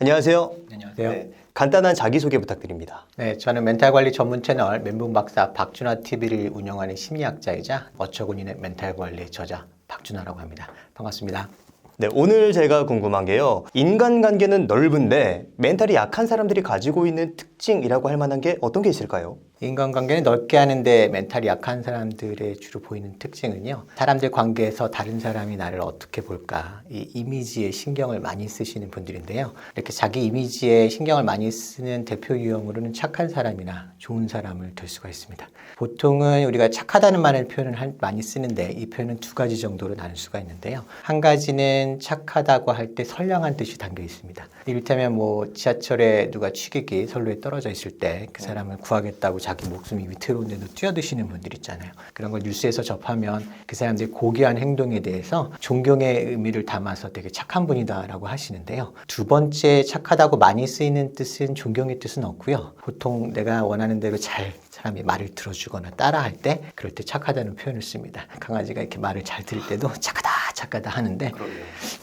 안녕하세요. 안녕하세요. 간단한 자기소개 부탁드립니다. 네, 저는 멘탈 관리 전문 채널 멘붕 박사 박준하 TV를 운영하는 심리학자이자 어처구니는 멘탈 관리의 저자 박준하라고 합니다. 반갑습니다. 네, 오늘 제가 궁금한 게요. 인간관계는 넓은데 멘탈이 약한 사람들이 가지고 있는 특징이라고 할 만한 게 어떤 게 있을까요? 인간관계를 넓게 하는데 멘탈이 약한 사람들의 주로 보이는 특징은요. 사람들 관계에서 다른 사람이 나를 어떻게 볼까 이 이미지에 신경을 많이 쓰시는 분들인데요. 이렇게 자기 이미지에 신경을 많이 쓰는 대표 유형으로는 착한 사람이나 좋은 사람을 들 수가 있습니다. 보통은 우리가 착하다는 말을 표현을 많이 쓰는데 이 표현은 두 가지 정도로 나눌 수가 있는데요. 한 가지는 착하다고 할 때 선량한 뜻이 담겨 있습니다. 이를테면 지하철에 누가 취객이 선로에 떨어져 있을 때 그 사람을 구하겠다고 자기 목숨이 위태로운데도 뛰어드시는 분들 있잖아요. 그런 걸 뉴스에서 접하면 그 사람들의 고귀한 행동에 대해서 존경의 의미를 담아서 되게 착한 분이다라고 하시는데요. 두 번째 착하다고 많이 쓰이는 뜻은 존경의 뜻은 없고요. 보통 내가 원하는 대로 사람이 말을 들어주거나 따라할 때 그럴 때 착하다는 표현을 씁니다. 강아지가 이렇게 말을 잘 들을 때도 착하다 하는데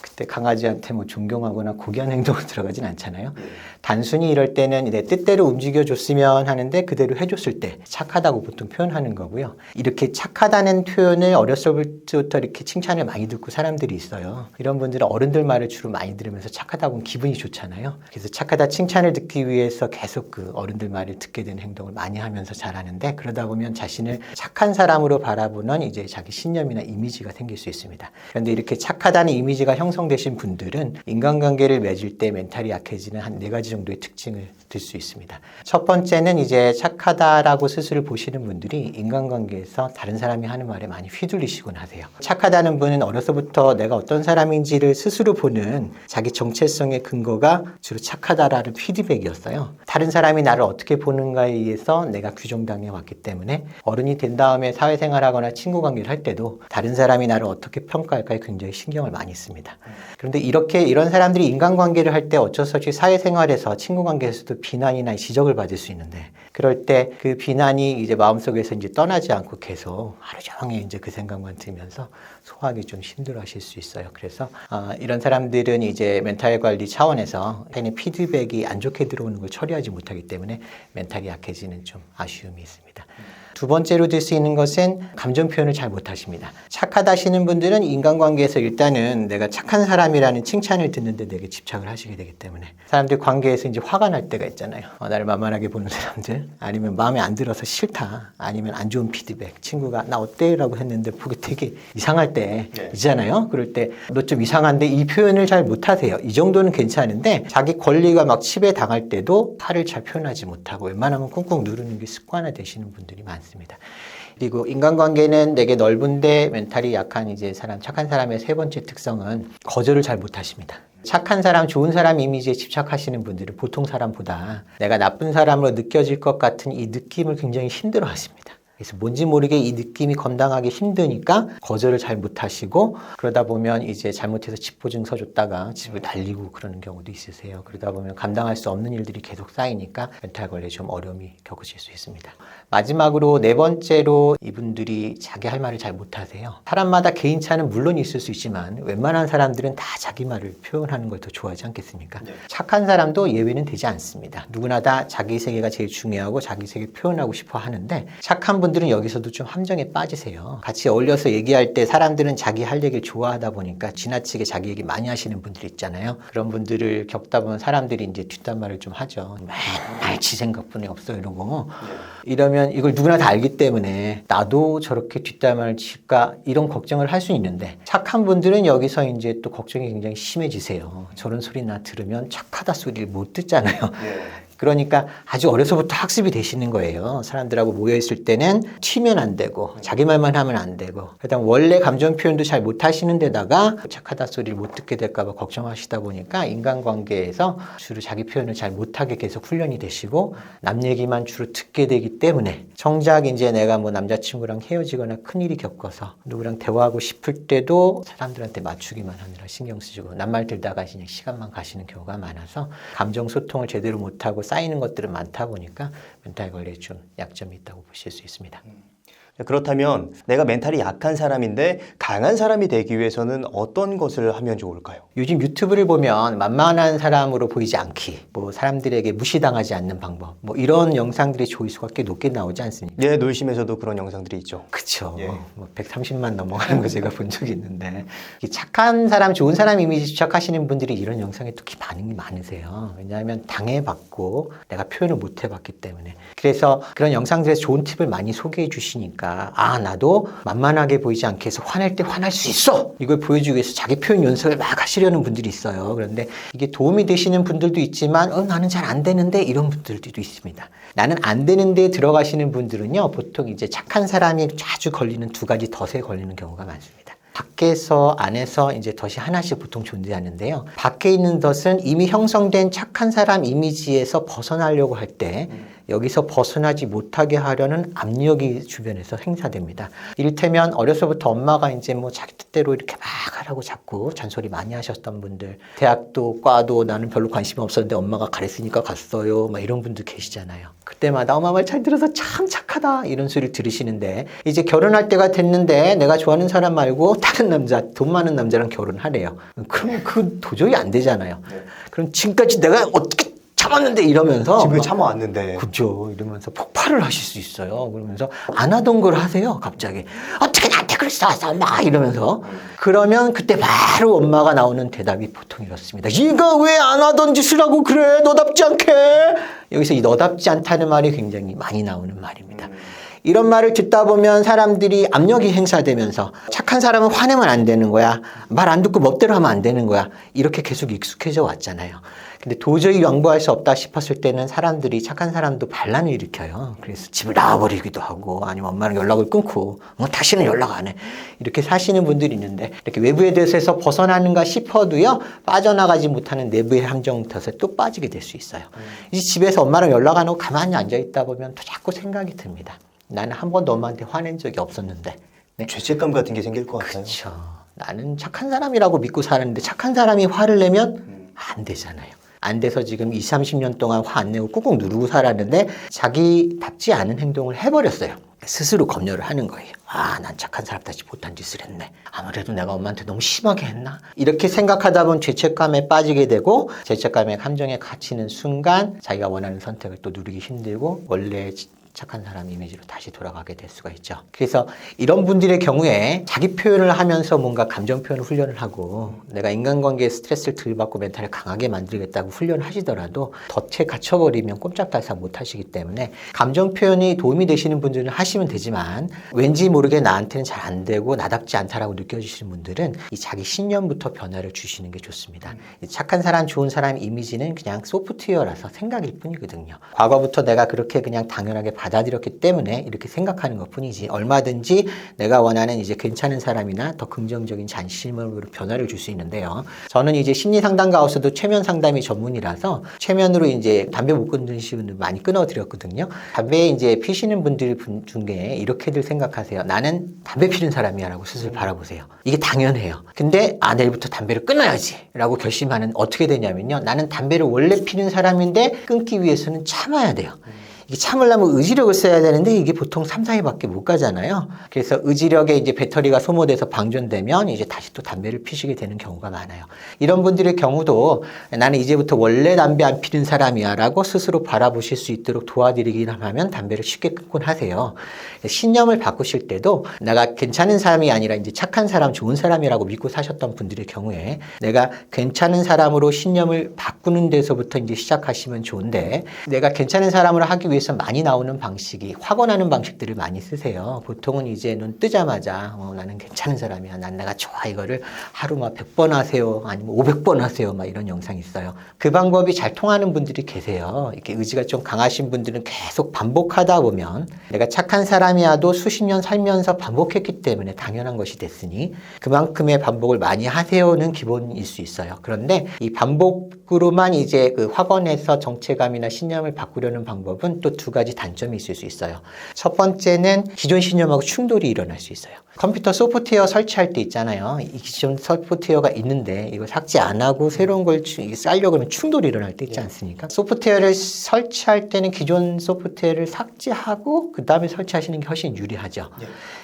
그때 강아지한테 존경하거나 고귀한 행동을 들어가진 않잖아요. 단순히 이럴 때는 내 뜻대로 움직여줬으면 하는데 그대로 해줬을 때 착하다고 보통 표현하는 거고요. 이렇게 착하다는 표현을 어렸을 때부터 이렇게 칭찬을 많이 듣고 사람들이 있어요. 이런 분들은 어른들 말을 주로 많이 들으면서 착하다고 기분이 좋잖아요. 그래서 착하다 칭찬을 듣기 위해서 계속 그 어른들 말을 듣게 되는 행동을 많이 하면서 잘하는데 그러다 보면 자신을 착한 사람으로 바라보는 이제 자기 신념이나 이미지가 생길 수 있습니다. 그런데 이렇게 착하다는 이미지가 형성되신 분들은 인간관계를 맺을 때 멘탈이 약해지는 한 4가지 정도의 특징을 들 수 있습니다. 첫 번째는 이제 착하다라고 스스로 보시는 분들이 인간관계에서 다른 사람이 하는 말에 많이 휘둘리시곤 하세요. 착하다는 분은 어려서부터 내가 어떤 사람인지를 스스로 보는 자기 정체성의 근거가 주로 착하다라는 피드백이었어요. 다른 사람이 나를 어떻게 보는가에 의해서 내가 규정당해 왔기 때문에 어른이 된 다음에 사회생활하거나 친구관계를 할 때도 다른 사람이 나를 어떻게 평가할까에 굉장히 신경을 많이 씁니다. 그런데 이런 사람들이 인간관계를 할 때 어쩔 수 없이 사회생활에서 친구관계에서도 비난이나 지적을 받을 수 있는데 그럴 때 그 비난이 이제 마음속에서 이제 떠나지 않고 계속 하루 종일 이제 그 생각만 들면서 소화하기 좀 힘들어 하실 수 있어요. 그래서 이런 사람들은 이제 멘탈 관리 차원에서 피드백이 안 좋게 들어오는 걸 처리하지 못하기 때문에 멘탈이 약해지는 좀 아쉬움이 있습니다. 두 번째로 들 수 있는 것은 감정 표현을 잘 못하십니다. 착하다시는 분들은 인간관계에서 일단은 내가 착한 사람이라는 칭찬을 듣는데 되게 집착을 하시게 되기 때문에 사람들 관계에서 이제 화가 날 때가 있잖아요. 나를 만만하게 보는 사람들 아니면 마음에 안 들어서 싫다 아니면 안 좋은 피드백 친구가 나 어때? 라고 했는데 보기 되게 이상할 때 있잖아요. 그럴 때 너 좀 이상한데 이 표현을 잘 못하세요. 이 정도는 괜찮은데 자기 권리가 막 침해당할 때도 화를 잘 표현하지 못하고 웬만하면 꾹꾹 누르는 게 습관화 되시는 분들이 많습니다. 그리고 인간관계는 되게 넓은데 멘탈이 약한 착한 사람의 세 번째 특성은 거절을 잘 못하십니다. 착한 사람, 좋은 사람 이미지에 집착하시는 분들은 보통 사람보다 내가 나쁜 사람으로 느껴질 것 같은 이 느낌을 굉장히 힘들어 하십니다. 그래서 뭔지 모르게 이 느낌이 감당하기 힘드니까 거절을 잘 못하시고 그러다 보면 이제 잘못해서 집보증 서줬다가 집을 날리고 그러는 경우도 있으세요. 그러다 보면 감당할 수 없는 일들이 계속 쌓이니까 멘탈 관리에 좀 어려움이 겪으실 수 있습니다. 마지막으로 네 번째로 이분들이 자기 할 말을 잘 못하세요. 사람마다 개인차는 물론 있을 수 있지만 웬만한 사람들은 다 자기 말을 표현하는 걸 더 좋아하지 않겠습니까? 착한 사람도 예외는 되지 않습니다. 누구나 다 자기 세계가 제일 중요하고 자기 세계 표현하고 싶어 하는데 착한 분들은 여기서도 좀 함정에 빠지세요. 같이 어울려서 얘기할 때 사람들은 자기 할 얘기를 좋아하다 보니까 지나치게 자기 얘기 많이 하시는 분들 있잖아요. 그런 분들을 겪다 보면 사람들이 이제 뒷담화를 좀 하죠. 맨날 지 생각뿐이 없어 이러고 이러면 이걸 누구나 다 알기 때문에 나도 저렇게 뒷담화를 칠까 이런 걱정을 할 수 있는데 착한 분들은 여기서 이제 또 걱정이 굉장히 심해지세요. 저런 소리나 들으면 착하다 소리를 못 듣잖아요. 그러니까 아주 어려서부터 학습이 되시는 거예요. 사람들하고 모여있을 때는 튀면 안 되고 자기 말만 하면 안 되고 그다음 원래 감정 표현도 잘 못하시는 데다가 착하다 소리를 못 듣게 될까 봐 걱정하시다 보니까 인간관계에서 주로 자기 표현을 잘 못하게 계속 훈련이 되시고 남 얘기만 주로 듣게 되기 때문에 정작 이제 내가 남자친구랑 헤어지거나 큰일이 겪어서 누구랑 대화하고 싶을 때도 사람들한테 맞추기만 하느라 신경 쓰시고 남 말 들다가 그냥 시간만 가시는 경우가 많아서 감정 소통을 제대로 못하고 쌓이는 것들은 많다 보니까 멘탈 관리에 좀 약점이 있다고 보실 수 있습니다. 그렇다면 내가 멘탈이 약한 사람인데 강한 사람이 되기 위해서는 어떤 것을 하면 좋을까요? 요즘 유튜브를 보면 만만한 사람으로 보이지 않기, 뭐 사람들에게 무시당하지 않는 방법, 뭐 이런 영상들이 조회수가 꽤 높게 나오지 않습니까? 네, 놀심에서도 그런 영상들이 있죠. 그쵸. 예. 뭐 130만 넘어가는 거 제가 본 적이 있는데 이 착한 사람, 좋은 사람 이미지 시작하시는 분들이 이런 영상에 특히 반응이 많으세요. 왜냐하면 당해봤고 내가 표현을 못 해봤기 때문에. 그래서 그런 영상들에서 좋은 팁을 많이 소개해 주시니까 아, 나도 만만하게 보이지 않게 해서 화낼 때 화날 수 있어! 이걸 보여주기 위해서 자기 표현 연습을 막 하시려는 분들이 있어요. 그런데 이게 도움이 되시는 분들도 있지만 나는 잘 안 되는데 이런 분들도 있습니다. 나는 안 되는데 들어가시는 분들은요, 보통 이제 착한 사람이 자주 걸리는 두 가지 덫에 걸리는 경우가 많습니다. 밖에서 안에서 이제 덫이 하나씩 보통 존재하는데요. 밖에 있는 덫은 이미 형성된 착한 사람 이미지에서 벗어나려고 할 때 여기서 벗어나지 못하게 하려는 압력이 주변에서 행사됩니다. 이를테면 어려서부터 엄마가 이제 뭐 자기 뜻대로 이렇게 막 하라고 자꾸 잔소리 많이 하셨던 분들, 대학도 과도 나는 별로 관심이 없었는데 엄마가 가르치니까 갔어요, 막 이런 분들 계시잖아요. 그때마다 엄마 말 잘 들어서 참 착하다 이런 소리를 들으시는데 이제 결혼할 때가 됐는데 내가 좋아하는 사람 말고 다른 남자, 돈 많은 남자랑 결혼하래요. 그러면 그 도저히 안 되잖아요. 그럼 지금까지 내가 어떻게 참았는데 이러면서 지금 참아왔는데. 그죠. 이러면서 폭발을 하실 수 있어요. 그러면서 안 하던 걸 하세요. 갑자기. 어떻게 나한테 그랬어? 막 이러면서. 그러면 그때 바로 엄마가 나오는 대답이 보통 이렇습니다. 네가 왜 안 하던 짓을 하고 그래? 너답지 않게. 여기서 이 너답지 않다는 말이 굉장히 많이 나오는 말입니다. 이런 말을 듣다 보면 사람들이 압력이 행사되면서 착한 사람은 화내면 안 되는 거야. 말 안 듣고 멋대로 하면 안 되는 거야. 이렇게 계속 익숙해져 왔잖아요. 근데 도저히 양보할 수 없다 싶었을 때는 사람들이 착한 사람도 반란을 일으켜요. 그래서 집을 나와버리기도 하고 아니면 엄마랑 연락을 끊고 다시는 연락 안 해. 이렇게 사시는 분들이 있는데 이렇게 외부에 대해서 벗어나는가 싶어도요. 빠져나가지 못하는 내부의 함정덫에 또 빠지게 될 수 있어요. 이제 집에서 엄마랑 연락 안 하고 가만히 앉아있다 보면 또 자꾸 생각이 듭니다. 나는 한 번도 엄마한테 화낸 적이 없었는데. 네? 죄책감 같은 게 생길 것 같아요. 그렇죠. 나는 착한 사람이라고 믿고 사는데 착한 사람이 화를 내면 안 되잖아요. 안 돼서 지금 20, 30년 동안 화 안 내고 꾹꾹 누르고 살았는데 자기답지 않은 행동을 해버렸어요. 스스로 검열을 하는 거예요. 아, 난 착한 사람답지 못한 짓을 했네. 아무래도 내가 엄마한테 너무 심하게 했나? 이렇게 생각하다 보면 죄책감에 빠지게 되고 죄책감의 함정에 갇히는 순간 자기가 원하는 선택을 또 누리기 힘들고 원래 착한 사람 이미지로 다시 돌아가게 될 수가 있죠. 그래서 이런 분들의 경우에 자기 표현을 하면서 뭔가 감정 표현 훈련을 하고 내가 인간관계에 스트레스를 덜 받고 멘탈을 강하게 만들겠다고 훈련을 하시더라도 덫에 갇혀버리면 꼼짝달싹 못 하시기 때문에 감정 표현이 도움이 되시는 분들은 하시면 되지만 왠지 모르게 나한테는 잘 안 되고 나답지 않다라고 느껴지시는 분들은 이 자기 신념부터 변화를 주시는 게 좋습니다. 이 착한 사람, 좋은 사람 이미지는 그냥 소프트웨어라서 생각일 뿐이거든요. 과거부터 내가 그렇게 그냥 당연하게 받아들였기 때문에 이렇게 생각하는 것 뿐이지 얼마든지 내가 원하는 이제 괜찮은 사람이나 더 긍정적인 자신심으로 변화를 줄 수 있는데요. 저는 이제 심리 상담가 하우스도 최면 상담이 전문이라서 최면으로 이제 담배 못 끊으시는 분들 많이 끊어드렸거든요. 담배 이제 피시는 분들 중에 이렇게들 생각하세요. 나는 담배 피는 사람이야 라고 스스로 바라보세요. 이게 당연해요. 근데 내일부터 담배를 끊어야지 라고 결심하는 어떻게 되냐면요. 나는 담배를 원래 피는 사람인데 끊기 위해서는 참아야 돼요. 이게 참으려면 의지력을 써야 되는데 이게 보통 3, 4일밖에 못 가잖아요. 그래서 의지력에 이제 배터리가 소모돼서 방전되면 이제 다시 또 담배를 피시게 되는 경우가 많아요. 이런 분들의 경우도 나는 이제부터 원래 담배 안 피는 사람이야 라고 스스로 바라보실 수 있도록 도와드리긴 하면 담배를 쉽게 끊곤 하세요. 신념을 바꾸실 때도 내가 괜찮은 사람이 아니라 이제 착한 사람, 좋은 사람이라고 믿고 사셨던 분들의 경우에 내가 괜찮은 사람으로 신념을 바꾸는 데서부터 이제 시작하시면 좋은데 내가 괜찮은 사람으로 하기 위해서 많이 나오는 방식이 확언하는 방식들을 많이 쓰세요. 보통은 이제 눈 뜨자마자 나는 괜찮은 사람이야. 난 내가 좋아. 이거를 하루 막 100번 하세요. 아니면 500번 하세요. 막 이런 영상이 있어요. 그 방법이 잘 통하는 분들이 계세요. 이렇게 의지가 좀 강하신 분들은 계속 반복하다 보면 내가 착한 사람이야도 수십 년 살면서 반복했기 때문에 당연한 것이 됐으니 그만큼의 반복을 많이 하세요는 기본일 수 있어요. 그런데 이 반복으로만 이제 그 확언해서 정체감이나 신념을 바꾸려는 방법은 또 또 두 가지 단점이 있을 수 있어요. 첫 번째는 기존 신념하고 충돌이 일어날 수 있어요. 컴퓨터 소프트웨어 설치할 때 있잖아요. 이 기존 소프트웨어가 있는데 이거 삭제 안 하고 새로운 걸 쌓으려고 하면 충돌이 일어날 때 있지 않습니까? 소프트웨어를 설치할 때는 기존 소프트웨어를 삭제하고 그 다음에 설치하시는 게 훨씬 유리하죠.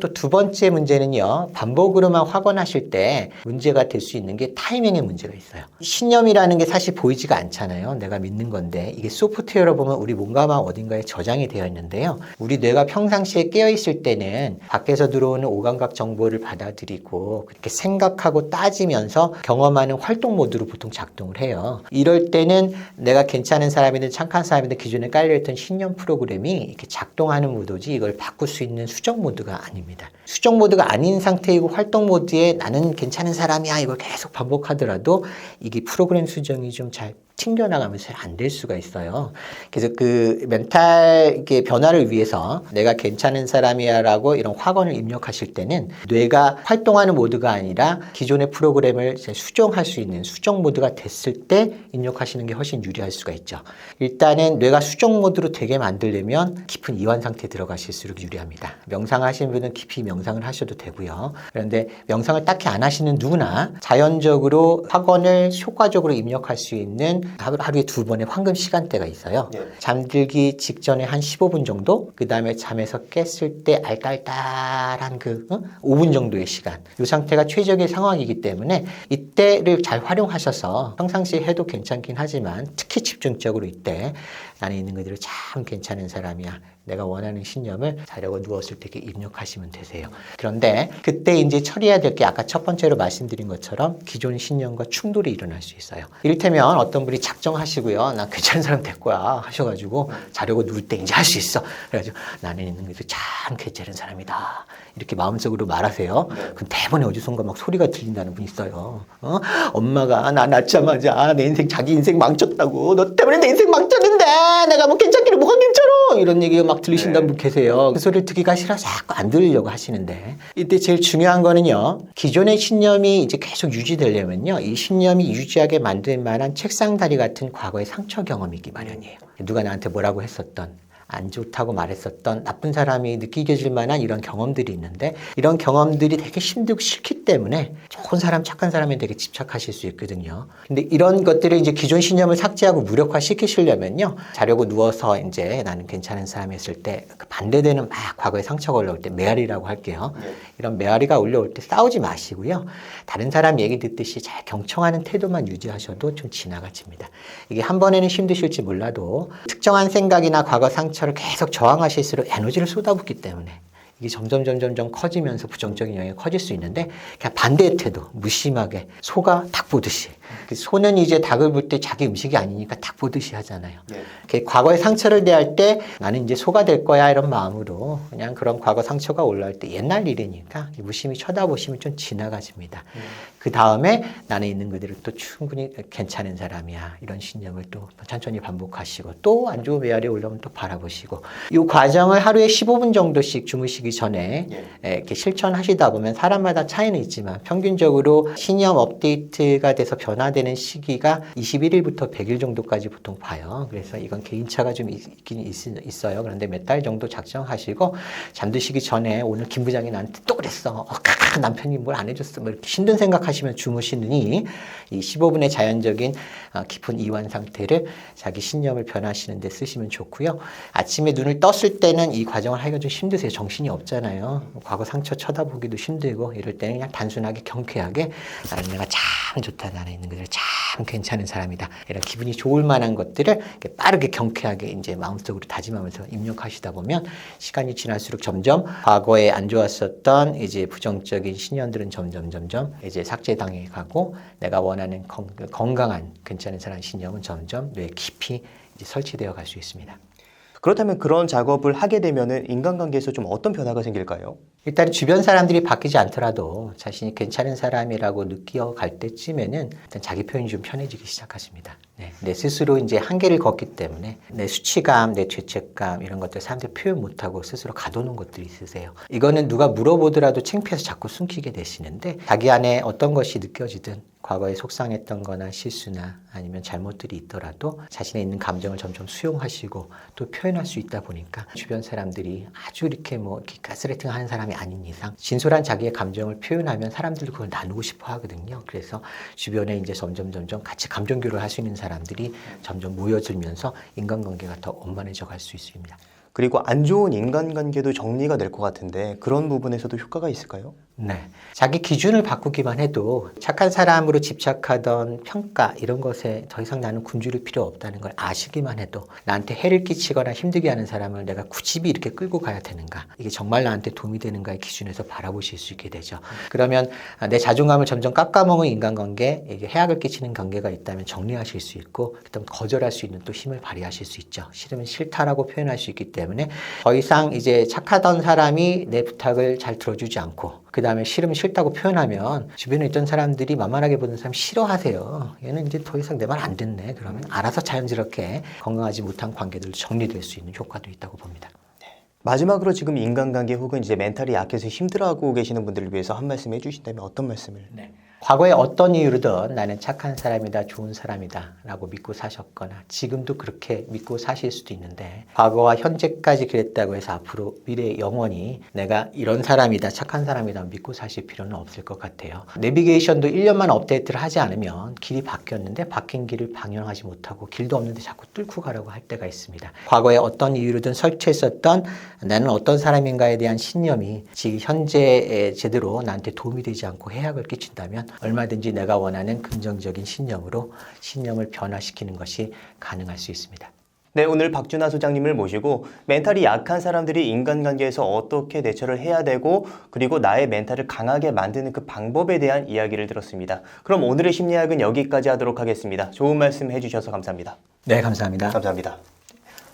또 두 번째 문제는요. 반복으로만 확언하실 때 문제가 될 수 있는 게 타이밍의 문제가 있어요. 신념이라는 게 사실 보이지가 않잖아요. 내가 믿는 건데 이게 소프트웨어로 보면 우리 몸가만 어딘가에 저장이 되어 있는데요. 우리 뇌가 평상시에 깨어 있을 때는 밖에서 들어오는 오감각 정보를 받아들이고 그렇게 생각하고 따지면서 경험하는 활동 모드로 보통 작동을 해요. 이럴 때는 내가 괜찮은 사람이든 착한 사람이든 기존에 깔려있던 신념 프로그램이 이렇게 작동하는 모드지 이걸 바꿀 수 있는 수정 모드가 아닙니다. 수정 모드가 아닌 상태이고 활동 모드에 나는 괜찮은 사람이야 이걸 계속 반복하더라도 이게 프로그램 수정이 좀 잘 튕겨나가면서 안 될 수가 있어요. 그래서 그 멘탈 이게 변화를 위해서 내가 괜찮은 사람이야라고 이런 확언을 입력하실 때는 뇌가 활동하는 모드가 아니라 기존의 프로그램을 수정할 수 있는 수정 모드가 됐을 때 입력하시는 게 훨씬 유리할 수가 있죠. 일단은 뇌가 수정 모드로 되게 만들려면 깊은 이완 상태에 들어가실수록 유리합니다. 명상하시는 분은 깊이 명상을 하셔도 되고요. 그런데 명상을 딱히 안 하시는 누구나 자연적으로 확언을 효과적으로 입력할 수 있는 하루에 2번의 황금 시간대가 있어요. 잠들기 직전에 한 15분 정도, 그 다음에 잠에서 깼을 때 알딸딸한 5분 정도의 시간. 이 상태가 최적의 상황이기 때문에 이때를 잘 활용하셔서 평상시에 해도 괜찮긴 하지만 특히 집중적으로 이때 나는 있는 그대로 참 괜찮은 사람이야. 내가 원하는 신념을 자려고 누웠을 때 이렇게 입력하시면 되세요. 그런데 그때 이제 처리해야 될 게 아까 첫 번째로 말씀드린 것처럼 기존 신념과 충돌이 일어날 수 있어요. 이를테면 어떤 분이 작정하시고요. 난 괜찮은 사람 될 거야 하셔가지고 자려고 누울 때 이제 할 수 있어. 그래가지고 나는 있는 그대로 참 괜찮은 사람이다. 이렇게 마음속으로 말하세요. 그럼 대번에 어디선가 막 소리가 들린다는 분이 있어요. 엄마가 나 낳자마자 내 인생 자기 인생 망쳤다고. 너 때문에 내 인생 망쳤는데 내가 뭐 괜찮기를 뭐가 괜찮아. 이런 얘기가 막 들리신다는 분 계세요. 그 소리를 듣기가 싫어서 자꾸 안 들으려고 하시는데 이때 제일 중요한 거는요. 기존의 신념이 이제 계속 유지되려면요. 이 신념이 유지하게 만들 만한 책상다리 같은 과거의 상처 경험이 있기 마련이에요. 누가 나한테 뭐라고 했었던 안 좋다고 말했었던 나쁜 사람이 느끼게 해줄 만한 이런 경험들이 있는데 이런 경험들이 되게 힘들고 싫기 때문에 좋은 사람, 착한 사람에 되게 집착하실 수 있거든요. 근데 이런 것들을 이제 기존 신념을 삭제하고 무력화 시키시려면요. 자려고 누워서 이제 나는 괜찮은 사람이었을 때 그 반대되는 막 과거의 상처가 올라올 때 메아리라고 할게요. 이런 메아리가 올라올 때 싸우지 마시고요. 다른 사람 얘기 듣듯이 잘 경청하는 태도만 유지하셔도 좀 지나가집니다. 이게 한 번에는 힘드실지 몰라도 특정한 생각이나 과거 상처를 계속 저항하실수록 에너지를 쏟아붓기 때문에 이게 점점 커지면서 부정적인 영향이 커질 수 있는데 그냥 반대의 태도, 무심하게 소가 닭 보듯이 소는 이제 닭을 볼 때 자기 음식이 아니니까 닭 보듯이 하잖아요. 과거의 상처를 대할 때 나는 이제 소가 될 거야 이런 마음으로 그냥 그런 과거 상처가 올라올 때 옛날 일이니까 무심히 쳐다보시면 좀 지나가집니다. 그 다음에 나는 있는 그대로 또 충분히 괜찮은 사람이야 이런 신념을 또 천천히 반복하시고 또 안 좋은 메아리 올라오면 또 바라보시고 이 과정을 하루에 15분 정도씩 주무시기 전에 이렇게 실천하시다 보면 사람마다 차이는 있지만 평균적으로 신념 업데이트가 돼서 변화되는 시기가 21일부터 100일 정도까지 보통 봐요. 그래서 이건 개인차가 좀 있긴 있어요. 그런데 몇 달 정도 작정하시고 잠드시기 전에 오늘 김 부장이 나한테 또 그랬어. 남편이 뭘 안 해줬어. 뭐 이렇게 힘든 생각하시면 주무시느니 이 15분의 자연적인 깊은 이완 상태를 자기 신념을 변화하시는 데 쓰시면 좋고요. 아침에 눈을 떴을 때는 이 과정을 하기가 좀 힘드세요. 정신이 없잖아요. 과거 상처 쳐다보기도 힘들고 이럴 때는 그냥 단순하게 경쾌하게 나는 내가 참 좋다. 나는 있는 그대로 참 괜찮은 사람이다. 이런 기분이 좋을 만한 것들을 빠르게 경쾌하게 이제 마음속으로 다짐하면서 입력하시다 보면 시간이 지날수록 점점 과거에 안 좋았었던 이제 부정적인 신념들은 점점 이제 삭제당해 가고 내가 원하는 건강한 괜찮은 사람 신념은 점점 뇌 깊이 이제 설치되어 갈 수 있습니다. 그렇다면 그런 작업을 하게 되면은 인간관계에서 좀 어떤 변화가 생길까요? 일단 주변 사람들이 바뀌지 않더라도 자신이 괜찮은 사람이라고 느껴갈 때쯤에는 일단 자기 표현이 좀 편해지기 시작하십니다. 내 스스로 이제 한계를 걷기 때문에 내 수치감, 내 죄책감 이런 것들 사람들이 표현 못하고 스스로 가둬놓은 것들이 있으세요. 이거는 누가 물어보더라도 창피해서 자꾸 숨기게 되시는데 자기 안에 어떤 것이 느껴지든 과거에 속상했던 거나 실수나 아니면 잘못들이 있더라도 자신의 있는 감정을 점점 수용하시고 또 표현할 수 있다 보니까 주변 사람들이 아주 이렇게 이렇게 가스라이팅 하는 사람이 아닌 이상 진솔한 자기의 감정을 표현하면 사람들도 그걸 나누고 싶어 하거든요. 그래서 주변에 이제 점점 같이 감정 교류를 할 수 있는 사람들이 점점 모여들면서 인간관계가 더 원만해져 갈 수 있습니다. 그리고 안 좋은 인간관계도 정리가 될 것 같은데 그런 부분에서도 효과가 있을까요? 네. 자기 기준을 바꾸기만 해도 착한 사람으로 집착하던 평가 이런 것에 더 이상 나는 굶주릴 필요 없다는 걸 아시기만 해도 나한테 해를 끼치거나 힘들게 하는 사람을 내가 굳이 이렇게 끌고 가야 되는가, 이게 정말 나한테 도움이 되는가의 기준에서 바라보실 수 있게 되죠. 그러면 내 자존감을 점점 깎아먹은 인간관계, 이게 해악을 끼치는 관계가 있다면 정리하실 수 있고, 그다음 거절할 수 있는 또 힘을 발휘하실 수 있죠. 싫으면 싫다라고 표현할 수 있기 때문에 더 이상 이제 착하던 사람이 내 부탁을 잘 들어주지 않고 그 다음에 싫으면 싫다고 표현하면 주변에 있던 사람들이 만만하게 보는 사람 싫어하세요. 얘는 이제 더 이상 내 말 안 듣네. 그러면 알아서 자연스럽게 건강하지 못한 관계들도 정리될 수 있는 효과도 있다고 봅니다. 마지막으로 지금 인간관계 혹은 이제 멘탈이 약해서 힘들어하고 계시는 분들을 위해서 한 말씀 해주신다면 어떤 말씀을? 과거에 어떤 이유로든 나는 착한 사람이다, 좋은 사람이다 라고 믿고 사셨거나 지금도 그렇게 믿고 사실 수도 있는데, 과거와 현재까지 그랬다고 해서 앞으로 미래 영원히 내가 이런 사람이다, 착한 사람이다 믿고 사실 필요는 없을 것 같아요. 내비게이션도 1년만 업데이트를 하지 않으면 길이 바뀌었는데 바뀐 길을 방향하지 못하고 길도 없는데 자꾸 뚫고 가려고 할 때가 있습니다. 과거에 어떤 이유로든 설치했었던 나는 어떤 사람인가에 대한 신념이 지금 현재에 제대로 나한테 도움이 되지 않고 해악을 끼친다면 얼마든지 내가 원하는 긍정적인 신념을 변화시키는 것이 가능할 수 있습니다. 네, 오늘 박준하 소장님을 모시고 멘탈이 약한 사람들이 인간관계에서 어떻게 대처를 해야 되고 그리고 나의 멘탈을 강하게 만드는 그 방법에 대한 이야기를 들었습니다. 그럼 오늘의 심리학은 여기까지 하도록 하겠습니다. 좋은 말씀 해주셔서 감사합니다. 네, 감사합니다. 감사합니다.